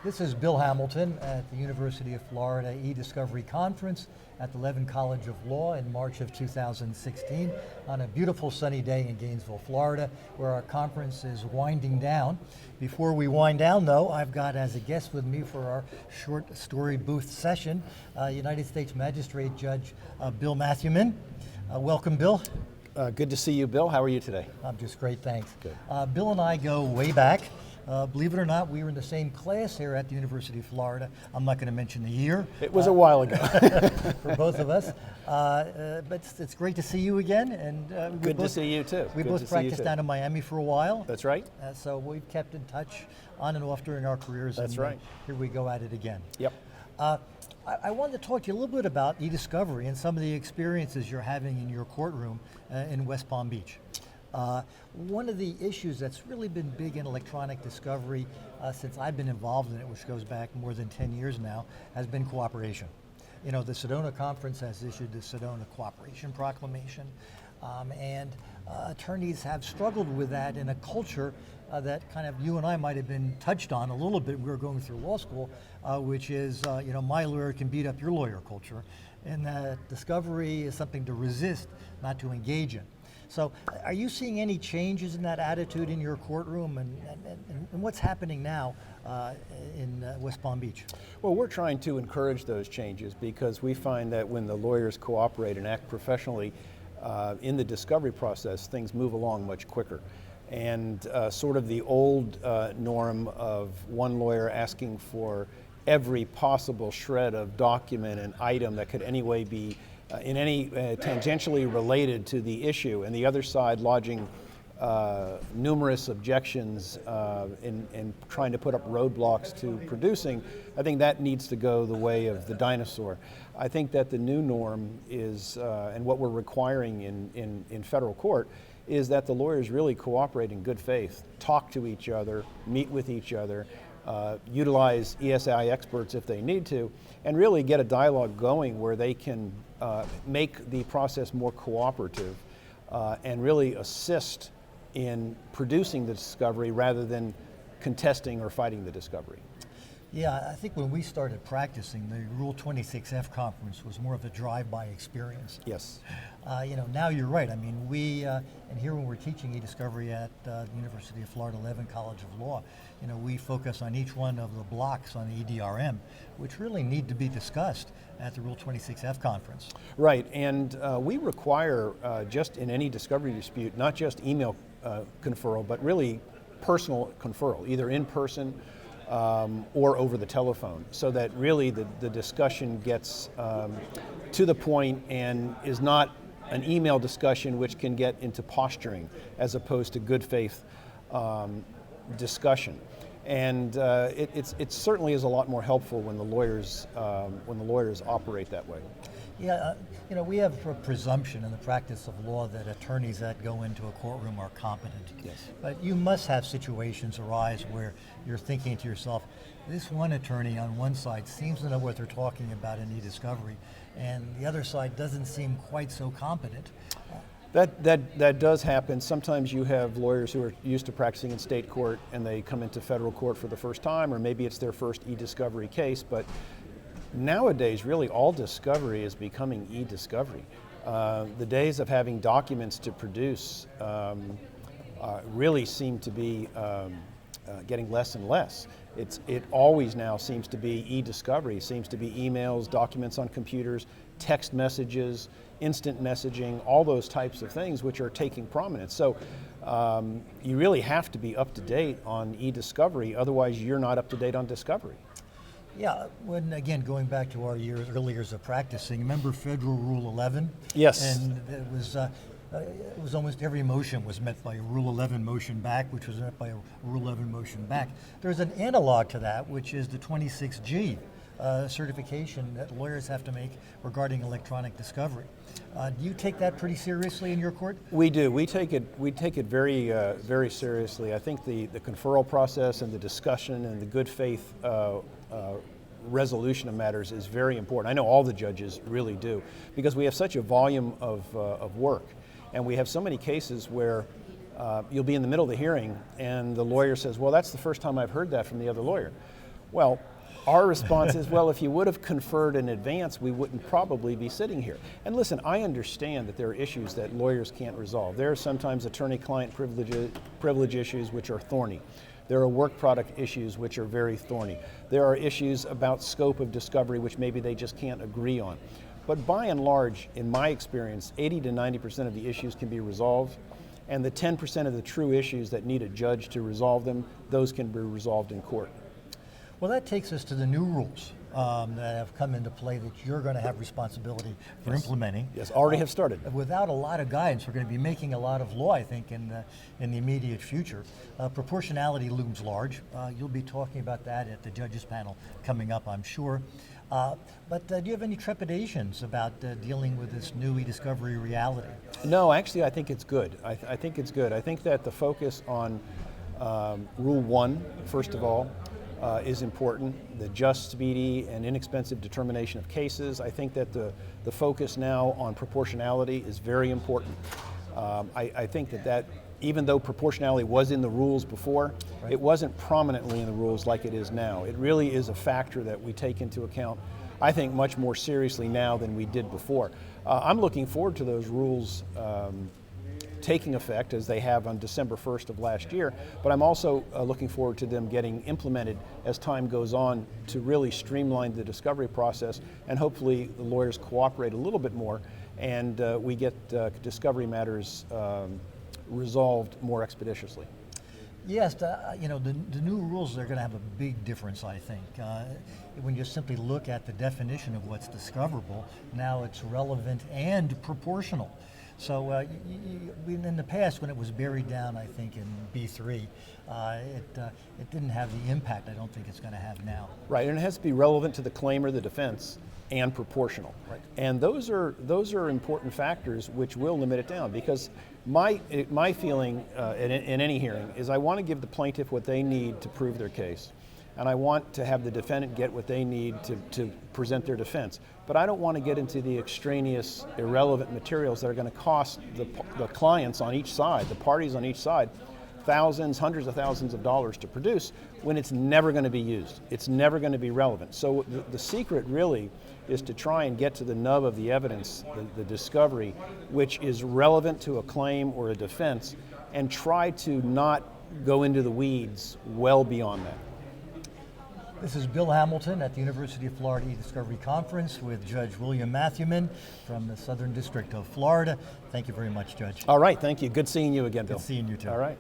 This is Bill Hamilton at the University of Florida e-Discovery Conference at the Levin College of Law in March of 2016 on a beautiful sunny day in Gainesville, Florida, where our conference is winding down. Before we wind down though, I've got as a guest with me for our short story booth session, United States Magistrate Judge Bill Matthewman. Welcome, Bill. Good to see you, Bill. How are you today? I'm just great, thanks. Good. Bill and I go way back. Believe it or not, we were in the same class here at the University of Florida. I'm not going to mention the year. It was a while ago. For both of us. But it's great to see you again. And Good to see you too. We both practiced down in Miami for a while. That's right. So we've kept in touch on and off during our careers. That's right. Here we go at it again. Yep. I wanted to talk to you a little bit about e-discovery and some of the experiences you're having in your courtroom in West Palm Beach. One of the issues that's really been big in electronic discovery since I've been involved in it, which goes back more than 10 years now, has been cooperation. You know, the Sedona Conference has issued the Sedona Cooperation Proclamation, and attorneys have struggled with that in a culture that kind of you and I might have been touched on a little bit when we were going through law school, which is, you know, my lawyer can beat up your lawyer culture, and that discovery is something to resist, not to engage in. So are you seeing any changes in that attitude in your courtroom, and what's happening now in West Palm Beach? Well, we're trying to encourage those changes because we find that when the lawyers cooperate and act professionally in the discovery process, things move along much quicker. And sort of the old norm of one lawyer asking for every possible shred of document and item that could anyway be in any tangentially related to the issue, and the other side lodging numerous objections and trying to put up roadblocks to producing, I think that needs to go the way of the dinosaur. I think that the new norm is, and what we're requiring in federal court, is that the lawyers really cooperate in good faith, talk to each other, meet with each other, utilize ESI experts if they need to, and really get a dialogue going where they can make the process more cooperative and really assist in producing the discovery rather than contesting or fighting the discovery. Yeah, I think when we started practicing, the Rule 26F conference was more of a drive-by experience. Yes. You know, now you're right. I mean, we, and here when we're teaching e-discovery at the University of Florida Levin College of Law, you know, we focus on each one of the blocks on the EDRM, which really need to be discussed at the Rule 26F conference. Right, and we require just in any discovery dispute, not just email conferral, but really personal conferral, either in person or over the telephone, so that really the discussion gets to the point and is not an email discussion which can get into posturing as opposed to good faith discussion. And it certainly is a lot more helpful when the lawyers operate that way. Yeah, you know, we have a presumption in the practice of law that attorneys that go into a courtroom are competent. Yes. But you must have situations arise where you're thinking to yourself, this one attorney on one side seems to know what they're talking about in e-discovery, and the other side doesn't seem quite so competent. That does happen. Sometimes you have lawyers who are used to practicing in state court and they come into federal court for the first time, or maybe it's their first e-discovery case, but nowadays, really all discovery is becoming e-discovery. The days of having documents to produce really seem to be getting less and less. It always now seems to be e-discovery, seems to be emails, documents on computers, text messages, instant messaging, all those types of things which are taking prominence. So you really have to be up to date on e-discovery, otherwise you're not up to date on discovery. Yeah, when again, going back to our early years of practicing, remember Federal Rule 11? Yes. And it was almost every motion was met by a Rule 11 motion back, which was met by a Rule 11 motion back. There's an analog to that, which is the 26G certification that lawyers have to make regarding electronic discovery. Do you take that pretty seriously in your court? We do. We take it very, very seriously. I think the conferral process and the discussion and the good faith resolution of matters is very important. I know all the judges really do, because we have such a volume of work, and we have so many cases where you'll be in the middle of the hearing and the lawyer says, well, that's the first time I've heard that from the other lawyer. Well, our response is, well, if you would have conferred in advance, we wouldn't probably be sitting here. And listen, I understand that there are issues that lawyers can't resolve. There are sometimes attorney-client privilege issues which are thorny. There are work product issues which are very thorny. There are issues about scope of discovery which maybe they just can't agree on. But by and large, in my experience, 80 to 90% of the issues can be resolved, and the 10% of the true issues that need a judge to resolve them, those can be resolved in court. Well, that takes us to the new rules that have come into play that you're going to have responsibility for implementing. Yes, already have started. Without a lot of guidance, we're going to be making a lot of law, I think, in the immediate future. Proportionality looms large. You'll be talking about that at the judges panel coming up, I'm sure. But do you have any trepidations about dealing with this new e-discovery reality? No, actually, I think it's good. I think it's good. I think that the focus on Rule 1, first of all, is important. The just, speedy, and inexpensive determination of cases. I think that the focus now on proportionality is very important. I think that even though proportionality was in the rules before, it wasn't prominently in the rules like it is now. It really is a factor that we take into account, I think, much more seriously now than we did before. I'm looking forward to those rules taking effect as they have on December 1st of last year, but I'm also looking forward to them getting implemented as time goes on to really streamline the discovery process, and hopefully the lawyers cooperate a little bit more and we get discovery matters resolved more expeditiously. Yes, the new rules are going to have a big difference, I think. When you simply look at the definition of what's discoverable, now it's relevant and proportional. So in the past, when it was buried down, I think, in B3, it didn't have the impact I don't think it's going to have now. Right, and it has to be relevant to the claim or the defense and proportional. Right. And those are important factors which will limit it down, because my feeling in any hearing is I want to give the plaintiff what they need to prove their case. And I want to have the defendant get what they need to present their defense. But I don't want to get into the extraneous, irrelevant materials that are going to cost the clients on each side, the parties on each side, thousands, hundreds of thousands of dollars to produce when it's never going to be used. It's never going to be relevant. So the secret really is to try and get to the nub of the evidence, the discovery, which is relevant to a claim or a defense, and try to not go into the weeds well beyond that. This is Bill Hamilton at the University of Florida e-Discovery Conference with Judge William Matthewman from the Southern District of Florida. Thank you very much, Judge. All right, thank you. Good seeing you again, Bill. Good seeing you too. All right.